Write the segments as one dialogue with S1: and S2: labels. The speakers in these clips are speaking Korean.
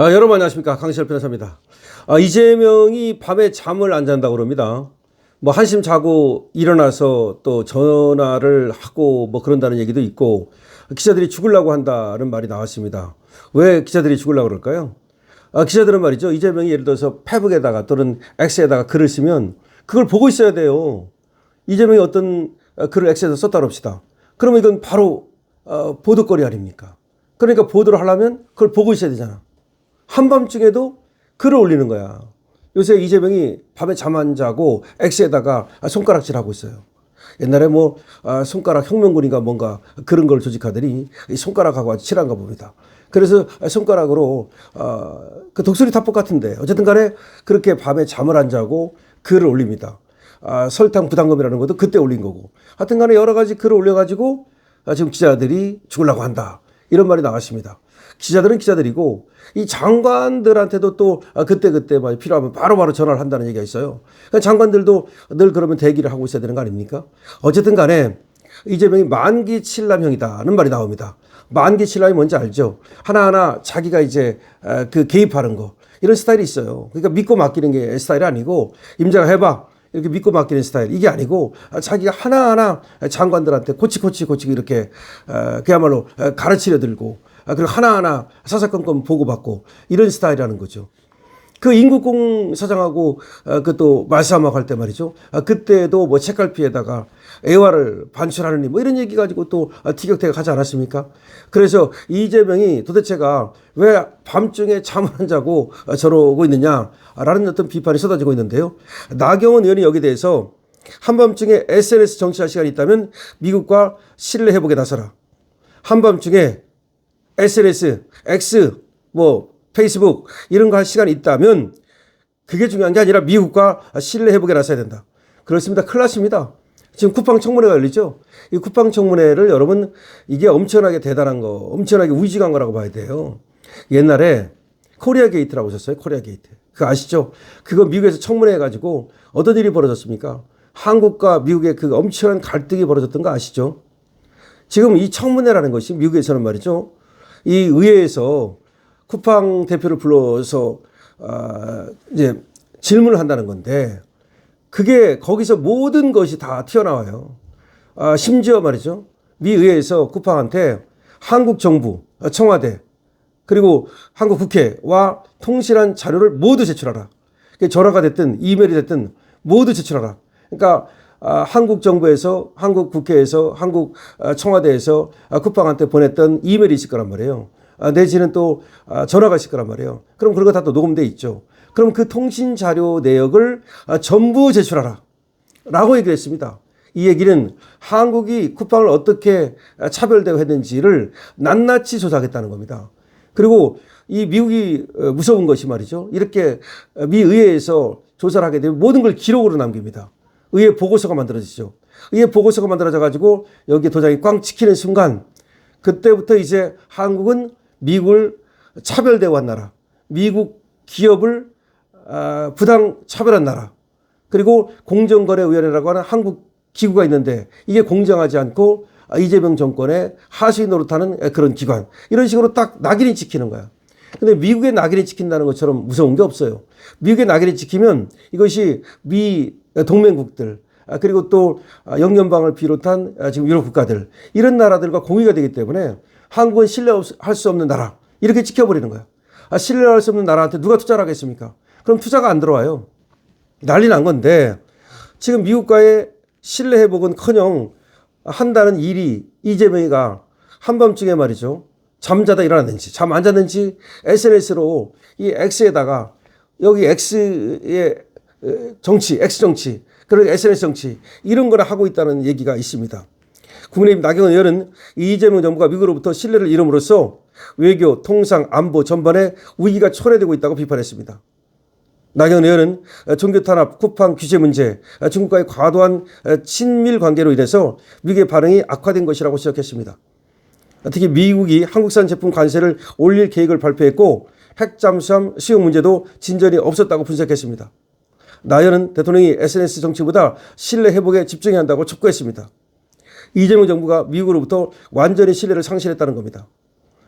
S1: 여러분 안녕하십니까, 강시열 변호사입니다. 이재명이 밤에 잠을 안 잔다고 그럽니다. 뭐 한심 자고 일어나서 또 전화를 하고 뭐 그런다는 얘기도 있고, 기자들이 죽으려고 한다는 말이 나왔습니다. 왜 기자들이 죽으려고 그럴까요? 기자들은 말이죠, 이재명이 예를 들어서 페북에다가 또는 X에다가 글을 쓰면 그걸 보고 있어야 돼요. 이재명이 어떤 글을 X에서 썼다 그럽시다. 그러면 이건 바로 보도거리 아닙니까? 그러니까 보도를 하려면 그걸 보고 있어야 되잖아. 한밤중에도 글을 올리는 거야. 요새 이재명이 밤에 잠 안 자고 X에다가 손가락질하고 있어요. 옛날에 뭐 손가락 혁명군인가 뭔가 그런 걸 조직하더니 이 손가락하고 아주 칠한가 봅니다. 그래서 손가락으로 그 독수리 타법 같은데 어쨌든 간에 그렇게 밤에 잠을 안 자고 글을 올립니다. 설탕 부담금이라는 것도 그때 올린 거고, 하여튼 간에 여러 가지 글을 올려가지고 지금 기자들이 죽으려고 한다, 이런 말이 나왔습니다. 기자들은 기자들이고 이 장관들한테도 또 그때그때 필요하면 바로바로 전화를 한다는 얘기가 있어요. 그러니까 장관들도 늘 그러면 대기를 하고 있어야 되는 거 아닙니까? 어쨌든 간에 이재명이 만기칠남형이다는 말이 나옵니다. 만기칠남이 뭔지 알죠? 하나하나 자기가 이제 그 개입하는 거, 이런 스타일이 있어요. 그러니까 믿고 맡기는 게 스타일이 아니고, 임자가 해봐 이렇게 믿고 맡기는 스타일, 이게 아니고 자기가 하나하나 장관들한테 고치고치 이렇게 그야말로 가르치려 들고, 그리고 하나하나 사사건건 보고받고, 이런 스타일이라는 거죠. 그 임국공 사장하고 그 또 말싸움하고 할 때 말이죠, 그때도 뭐 책갈피에다가 애화를 반출하느니 뭐 이런 얘기 가지고 또 티격태격 하지 않았습니까? 그래서 이재명이 도대체가 왜 밤중에 잠을 안 자고 저러고 있느냐라는 어떤 비판이 쏟아지고 있는데요. 나경원 의원이 여기에 대해서 한밤중에 SNS 정치할 시간이 있다면 미국과 신뢰 회복에 나서라. 한밤중에 SNS, X, 뭐 페이스북 이런 거 할 시간이 있다면 그게 중요한 게 아니라 미국과 신뢰 회복에 나서야 된다. 그렇습니다. 큰일 났습니다. 지금 쿠팡 청문회가 열리죠. 이 쿠팡 청문회를 여러분, 이게 엄청나게 대단한 거, 엄청나게 우직한 거라고 봐야 돼요. 옛날에 코리아 게이트라고 하셨어요. 코리아 게이트. 그거 아시죠? 그거 미국에서 청문회 해가지고 어떤 일이 벌어졌습니까? 한국과 미국의 그 엄청난 갈등이 벌어졌던 거 아시죠? 지금 이 청문회라는 것이 미국에서는 말이죠, 이 의회에서 쿠팡 대표를 불러서 이제 질문을 한다는 건데, 그게 거기서 모든 것이 다 튀어나와요. 심지어 말이죠, 미 의회에서 쿠팡한테 한국 정부, 청와대, 그리고 한국 국회와 통실한 자료를 모두 제출하라. 전화가 됐든 이메일이 됐든 모두 제출하라. 그러니까 한국 정부에서, 한국 국회에서, 한국 청와대에서 쿠팡한테 보냈던 이메일이 있을 거란 말이에요. 내지는 또 전화가 있을 거란 말이에요. 그럼 그런 거 다 또 녹음돼 있죠. 그럼 그 통신 자료 내역을 전부 제출하라 라고 얘기를 했습니다. 이 얘기는 한국이 쿠팡을 어떻게 차별대우했는지를 낱낱이 조사하겠다는 겁니다. 그리고 이 미국이 무서운 것이 말이죠, 이렇게 미 의회에서 조사를 하게 되면 모든 걸 기록으로 남깁니다. 의회 보고서가 만들어지죠. 의회 보고서가 만들어져 가지고 여기에 도장이 꽝 찍히는 순간, 그때부터 이제 한국은 미국을 차별대우한 나라, 미국 기업을 부당 차별한 나라, 그리고 공정거래위원회라고 하는 한국 기구가 있는데 이게 공정하지 않고 이재명 정권의 하수인 노릇하는 그런 기관, 이런 식으로 딱 낙인이 찍히는 거야. 근데 미국의 낙인이 찍힌다는 것처럼 무서운 게 없어요. 미국의 낙인이 찍히면 이것이 미 동맹국들, 그리고 또 영연방을 비롯한 지금 유럽 국가들, 이런 나라들과 공유가 되기 때문에 한국은 신뢰할 수 없는 나라, 이렇게 지켜버리는 거야. 신뢰할 수 없는 나라한테 누가 투자를 하겠습니까? 그럼 투자가 안 들어와요. 난리 난 건데, 지금 미국과의 신뢰 회복은커녕 한다는 일이, 이재명이가 한밤중에 말이죠, 잠자다 일어났는지 잠 안 잤는지 SNS로 이 X에다가, 여기 X의 정치, X 정치, 그리고 SNS 정치, 이런 거를 하고 있다는 얘기가 있습니다. 국민의힘 나경원 의원은 이재명 정부가 미국으로부터 신뢰를 잃음으로써 외교, 통상, 안보 전반에 위기가 초래되고 있다고 비판했습니다. 나경원 의원은 종교 탄압, 쿠팡 규제 문제, 중국과의 과도한 친밀 관계로 인해서 미국의 반응이 악화된 것이라고 지적했습니다. 특히 미국이 한국산 제품 관세를 올릴 계획을 발표했고, 핵 잠수함 수용 문제도 진전이 없었다고 분석했습니다. 나 의원은 대통령이 SNS 정치보다 신뢰 회복에 집중해야 한다고 촉구했습니다. 이재명 정부가 미국으로부터 완전히 신뢰를 상실했다는 겁니다.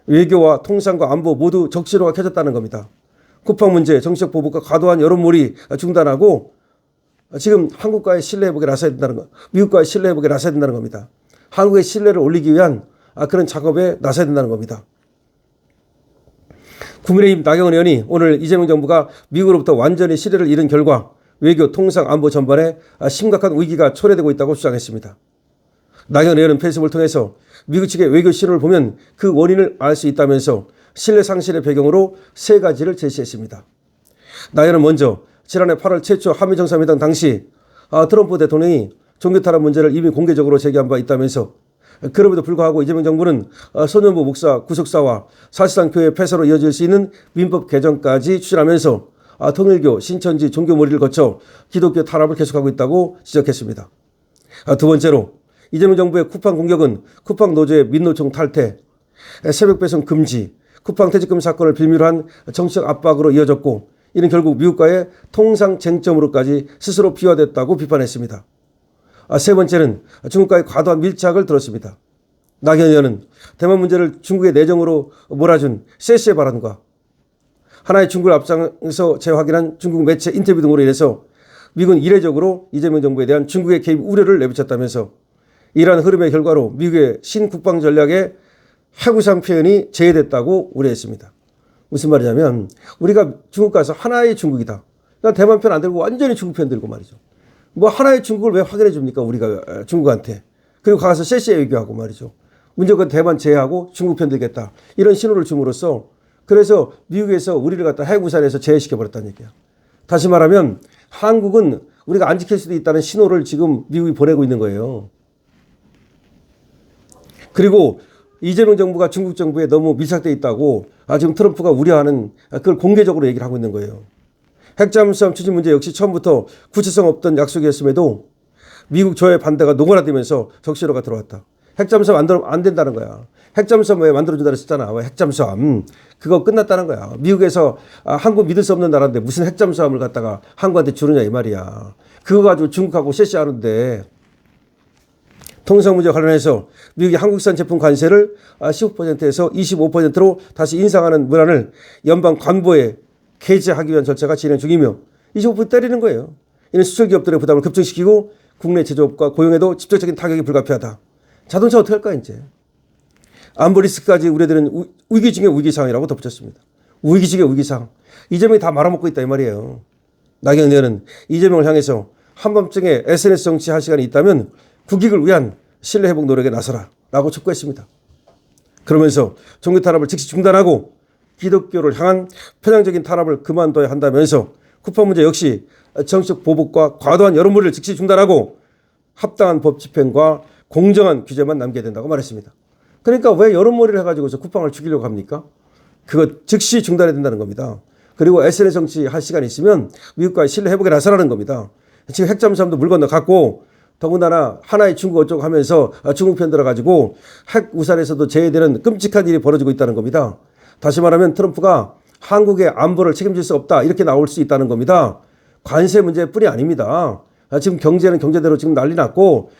S1: 외교와 통상과 안보 모두 적시로가 켜졌다는 겁니다. 쿠팡 문제, 정치적 보복과 과도한 여론몰이 중단하고 지금 한국과의 신뢰 회복에 나서야 된다는 거, 미국과의 신뢰 회복에 나서야 된다는 겁니다. 한국의 신뢰를 올리기 위한 그런 작업에 나서야 된다는 겁니다. 국민의힘 나경원 의원이 오늘 이재명 정부가 미국으로부터 완전히 신뢰를 잃은 결과 외교, 통상, 안보 전반에 심각한 위기가 초래되고 있다고 주장했습니다. 나경원 의원은 페이스북을 통해서 미국 측의 외교 신호를 보면 그 원인을 알 수 있다면서 신뢰 상실의 배경으로 세 가지를 제시했습니다. 나경원은 먼저 지난해 8월 최초 한미 정상회담 당시 트럼프 대통령이 종교 탄압 문제를 이미 공개적으로 제기한 바 있다면서 그럼에도 불구하고 이재명 정부는 소년부 목사 구속사와 사실상 교회 폐쇄로 이어질 수 있는 민법 개정까지 추진하면서 통일교, 신천지, 종교몰이를 거쳐 기독교 탄압을 계속하고 있다고 지적했습니다. 두 번째로 이재명 정부의 쿠팡 공격은 쿠팡 노조의 민노총 탈퇴, 새벽 배송 금지, 쿠팡 퇴직금 사건을 빌미로 한 정치적 압박으로 이어졌고 이는 결국 미국과의 통상 쟁점으로까지 스스로 비화됐다고 비판했습니다. 세 번째는 중국과의 과도한 밀착을 들었습니다. 나경원 의원은 대만 문제를 중국의 내정으로 몰아준 세시의 발언과 하나의 중국을 앞장서 재확인한 중국 매체 인터뷰 등으로 인해서 미국은 이례적으로 이재명 정부에 대한 중국의 개입 우려를 내비쳤다면서 이러한 흐름의 결과로 미국의 신국방 전략의 해구상 표현이 제외됐다고 우려했습니다. 무슨 말이냐면 우리가 중국 가서 하나의 중국이다. 그러니까 대만 편 안 들고 완전히 중국 편 들고 말이죠. 뭐 하나의 중국을 왜 확인해 줍니까 우리가 중국한테. 그리고 가서 세시에 외교하고 말이죠. 문제가 대만 제외하고 중국 편 들겠다. 이런 신호를 줌으로써 그래서 미국에서 우리를 갖다 해구산에서 제외시켜버렸다는 얘기야. 다시 말하면 한국은 우리가 안 지킬 수도 있다는 신호를 지금 미국이 보내고 있는 거예요. 그리고 이재명 정부가 중국 정부에 너무 밀착되어 있다고 지금 트럼프가 우려하는 그걸 공개적으로 얘기를 하고 있는 거예요. 핵잠수함 추진 문제 역시 처음부터 구체성 없던 약속이었음에도 미국 저의 반대가 노골화되면서 적시로가 들어왔다. 핵잠수함 안 된다는 거야. 핵잠수함 왜 만들어준다 그랬었잖아. 왜 핵잠수함. 그거 끝났다는 거야. 미국에서 한국 믿을 수 없는 나라인데 무슨 핵잠수함을 갖다가 한국한테 주느냐 이 말이야. 그거 가지고 중국하고 쎄쎄하는데 통상 문제 관련해서 미국이 한국산 제품 관세를 15%에서 25%로 다시 인상하는 문안을 연방 관보에 게재하기 위한 절차가 진행 중이며 25% 때리는 거예요. 이는 수출 기업들의 부담을 급증시키고 국내 제조업과 고용에도 직접적인 타격이 불가피하다. 자동차 어떻게 할까 이제. 안보 리스크까지 우려되는 위기 중의 위기 상황이라고 덧붙였습니다. 위기 중의 위기 상황. 이재명이 다 말아먹고 있다 이 말이에요. 나경원 의원은 이재명을 향해서 한밤중에 SNS 정치할 시간이 있다면 국익을 위한 신뢰 회복 노력에 나서라 라고 촉구했습니다. 그러면서 종교 탄압을 즉시 중단하고 기독교를 향한 편향적인 탄압을 그만둬야 한다면서 쿠팡 문제 역시 정치적 보복과 과도한 여론몰이를 즉시 중단하고 합당한 법 집행과 공정한 규제만 남겨야 된다고 말했습니다. 그러니까 왜 여론몰이를 해가지고서 쿠팡을 죽이려고 합니까? 그거 즉시 중단해야 된다는 겁니다. 그리고 SNS 정치 할 시간이 있으면 미국과의 신뢰 회복에 나서라는 겁니다. 지금 핵잠수함도 물 건너 갔고 더군다나 하나의 중국 어쩌고 하면서 중국 편 들어가지고 핵 우산에서도 제외되는 끔찍한 일이 벌어지고 있다는 겁니다. 다시 말하면 트럼프가 한국의 안보를 책임질 수 없다 이렇게 나올 수 있다는 겁니다. 관세 문제뿐이 아닙니다. 지금 경제는 경제대로 지금 난리 났고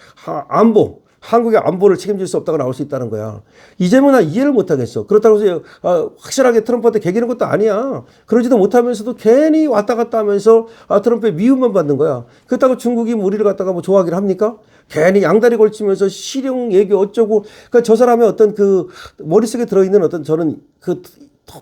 S1: 안보 한국의 안보를 책임질 수 없다고 나올 수 있다는 거야. 이재명은 나 이해를 못하겠어. 그렇다고 해서 확실하게 트럼프한테 개기는 것도 아니야. 그러지도 못하면서도 괜히 왔다 갔다 하면서 트럼프의 미움만 받는 거야. 그렇다고 중국이 우리를 갖다가 뭐 좋아하기를 합니까? 괜히 양다리 걸치면서 실용 얘기 어쩌고. 그러니까 저 사람의 어떤 그 머릿속에 들어있는 어떤 저는 그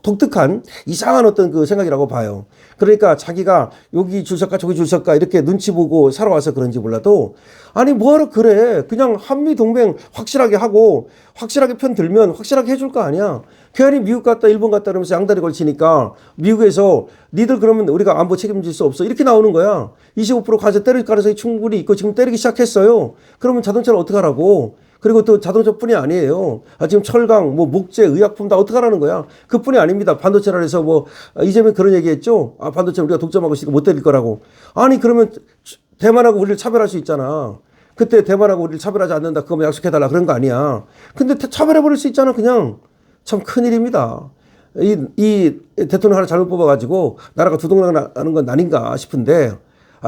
S1: 독특한 이상한 어떤 그 생각이라고 봐요. 그러니까 자기가 여기 줄 설까 저기 줄 설까 이렇게 눈치 보고 살아와서 그런지 몰라도 아니 뭐하러 그래. 그냥 한미 동맹 확실하게 하고 확실하게 편 들면 확실하게 해줄 거 아니야. 괜히 미국 갔다 일본 갔다 그러면서 양다리 걸치니까 미국에서 니들 그러면 우리가 안보 책임질 수 없어 이렇게 나오는 거야. 25% 관세 때릴 가능성이 충분히 있고 지금 때리기 시작했어요. 그러면 자동차를 어떻게 하라고. 그리고 또 자동차뿐이 아니에요. 지금 철강, 뭐 목재, 의약품 다 어떻게 하라는 거야. 그뿐이 아닙니다. 반도체를 해서 뭐 이재명 그런 얘기했죠. 반도체 우리가 독점하고 있으니까 못 때릴 거라고. 아니 그러면 대만하고 우리를 차별할 수 있잖아. 그때 대만하고 우리를 차별하지 않는다. 그거 뭐 약속해달라 그런 거 아니야. 근데 차별해버릴 수 있잖아 그냥. 참 큰일입니다. 이 대통령 하나 잘못 뽑아가지고 나라가 두동나는 건 아닌가 싶은데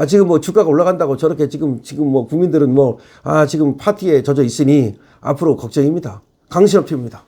S1: 지금 뭐 주가가 올라간다고 저렇게 지금 뭐 국민들은 뭐 지금 파티에 젖어 있으니 앞으로 걱정입니다. 강신업 피부입니다.